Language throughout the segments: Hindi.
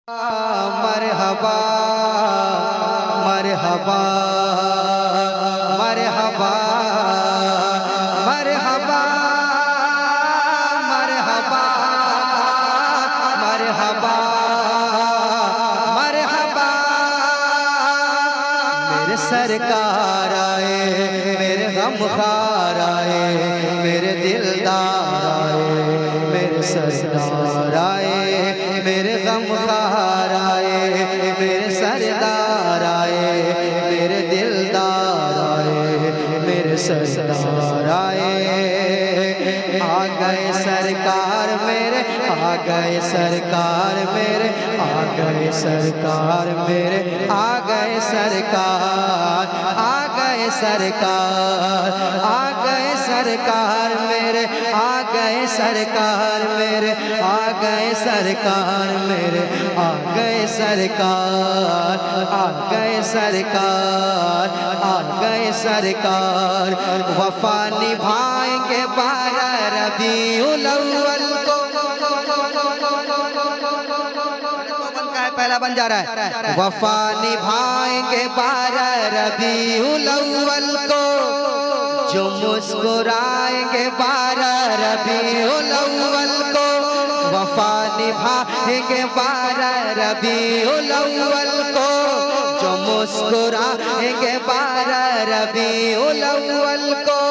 मरहबा मरहबा मरहबा मरहबा मरहबा मरहबा मरहबा मेरे सरकार आए, मेरे गमखार आए, मेरे दिलदार आए, मेरे सरदार आए, मेरे गमखार आए, मेरे सरदार आए, मेरे दिलदार आए, मेरे सरदार आए। आ गए सरकार मेरे, आ गए सरकार मेरे, आ गए सरकार मेरे, आ गए सरकार, आ गए सरकार, आ गए सरकार मेरे, आ गए सरकार मेरे, आ गए सरकार मेरे, आ गए सरकार, आ गए सरकार, आ गए सरकार। वफा निभाएंगे 12 रबीउल अव्वल को। पहला बन जा रहा है। वफा निभाएंगे 12 रबीउल अव्वल को, जो मुस्कुराएंगे 12 रबीउल अव्वल को। वफा निभाएंगे 12 रबीउल अव्वल को, जो मुस्कुराएंगे 12 रबीउल अव्वल को।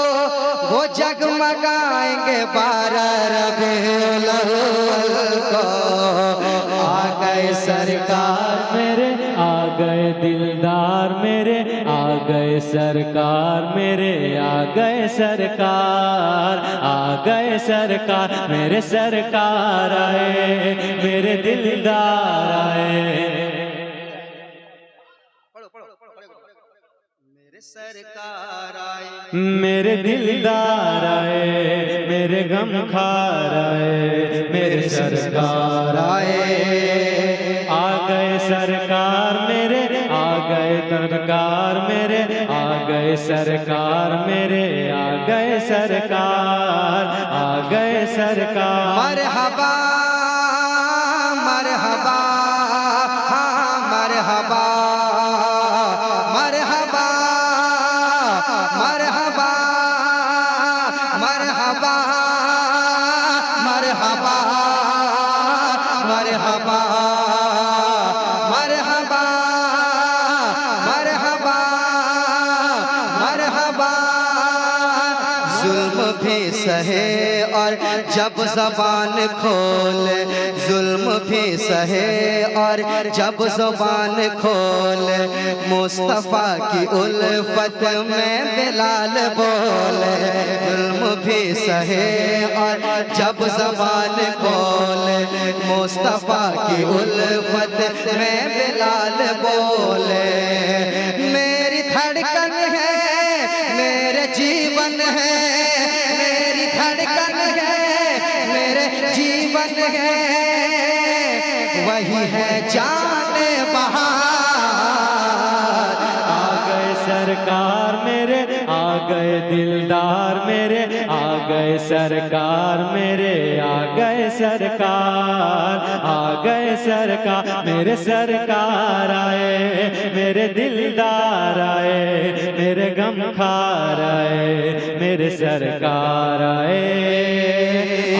वो जगमगाएंगे 12 रबीउल अव्वल को। आ गए सरकार मेरे, आ गए दिलदार मेरे, आ गए सरकार मेरे, आ गए सरकार, आ गए सरकार, मेरे सरकार आए, मेरे दिलदार आए। मेरे सरकार आए, मेरे दिलदार आए, मेरे गमखार आए, मेरे सरकार आए। आ गए सरकार मेरे, आ गए सरकार मेरे, आ गए सरकार मेरे, आ गए सरकार, आ गए सरकार। मरहबा मरहबा मरहबा मरहबा मरहबा मरहबा मरहबा मरहबा मरहबा मरहबा मरहबा। जुल्म भी सहे और जब ज़बान खोले, जुल्म भी सहे और जब ज़बान खोले, मुस्तफ़ा की उल्फत में बिलाल बोले। जुल्म भी सहे और जब ज़बान खोले, मुस्तफ़ा की उल्फत में बिलाल बोले। मेरी धड़कन है, मेरे जीवन है, मेरी धड़कन है, मेरे जीवन है, वही है जाने बहार। आ गए सरकार मेरे, आ गए दिलदार मेरे, आ गए सरकार मेरे, आ गए सरकार, आ गए सरकार, मेरे सरकार आए, मेरे दिलदार आए, मेरे गमखार आए, मेरे सरकार आए।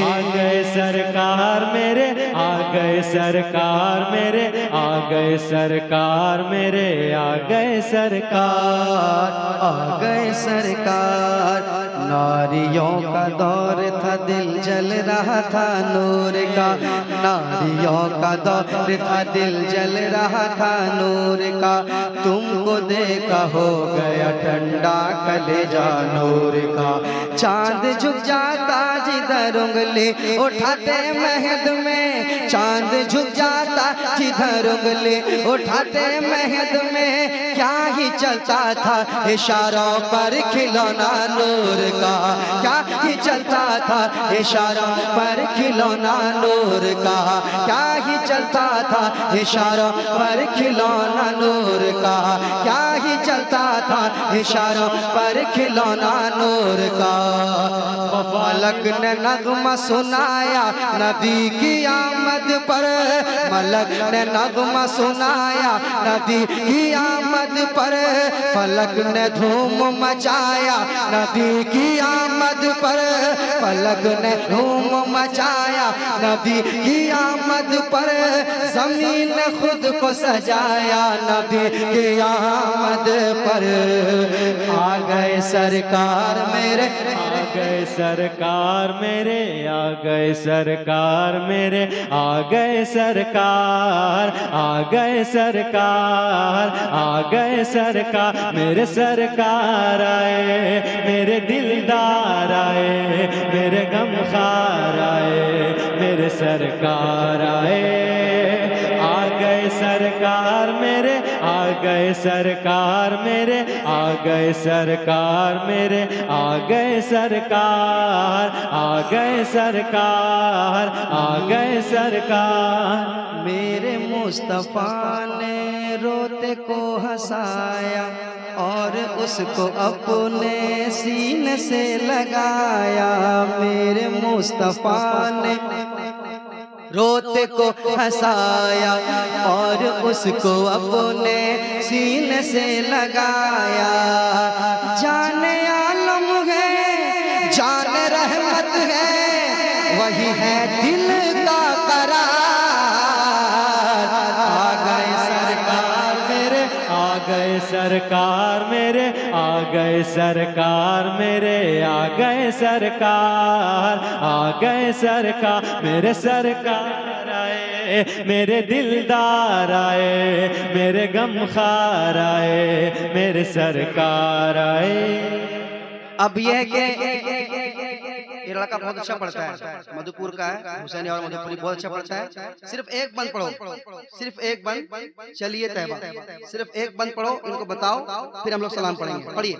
आ गए सरकार मेरे, आ गए सरकार मेरे, आ गए सरकार मेरे, आ गए सरकार, आ गए सरकार। नारियों का दौर था, दिल जल रहा था नूर का। नारियों का दौर था, दिल जल रहा था नूर का। तुमको देखा हो गया ठंडा कलेजा नूर का। चांद झुक जाता जिधर उंगली उठाते महद में, चांद झुक जाता जिधर उंगली उठाते महद में। क्या ही चलता था इशारों पर खिलौना नूर का, क्या ही चलता था इशारों पर खिलौना नूर का, क्या ही चलता था इशारों पर खिलौना नूर का, क्या ही चलता था इशारों पर खिलौना नूर का। फलक ने नगमा सुनाया सुनाया नबी की आमद पर, मलक ने नग़्मा सुनाया नबी की आमद पर, फलक ने धूम मचाया नबी की आमद पर, फलक ने धूम मचाया नबी की आमद पर, ज़मीन ने खुद को सजाया नबी की आमद पर। आ गए सरकार मेरे, आ गए सरकार मेरे, आ गए सरकार मेरे, आ गए सरकार, आ गए सरकार, आ गए सरकार, मेरे सरकार आए, मेरे दिलदार आए, मेरे गमखार आए, मेरे सरकार आए। आ गए सरकार मेरे, आ गए सरकार मेरे, आ गए सरकार मेरे, आ गए सरकार, आ गए सरकार, आ गए सरकार। मेरे मुस्तफा ने रोते को हंसाया और उसको अपने सीने से लगाया। मेरे मुस्तफा ने रोते को हंसाया और उसको अपने सीने से लगाया। जाने आलम है, जान रहमत है, वही है दिल का करार। आ गए सरकार मेरे, आ गए सरकार मेरे, आ गए सरकार मेरे, आ गए सरकार, आ गए सरकार, मेरे सरकार आए, मेरे दिलदार आए, मेरे गमखार आए, मेरे सरकार आए। अब यह के ये लड़का बहुत अच्छा पढ़ता है, मधुपुर का है, हुसैनी और मधुपुरी बहुत अच्छा पढ़ता है। सिर्फ एक बंद पढ़ो, सिर्फ एक बंद। चलिए तैयबा, सिर्फ एक बंद पढ़ो, इनको बताओ, फिर हम लोग सलाम पढ़ेंगे। पढ़िए।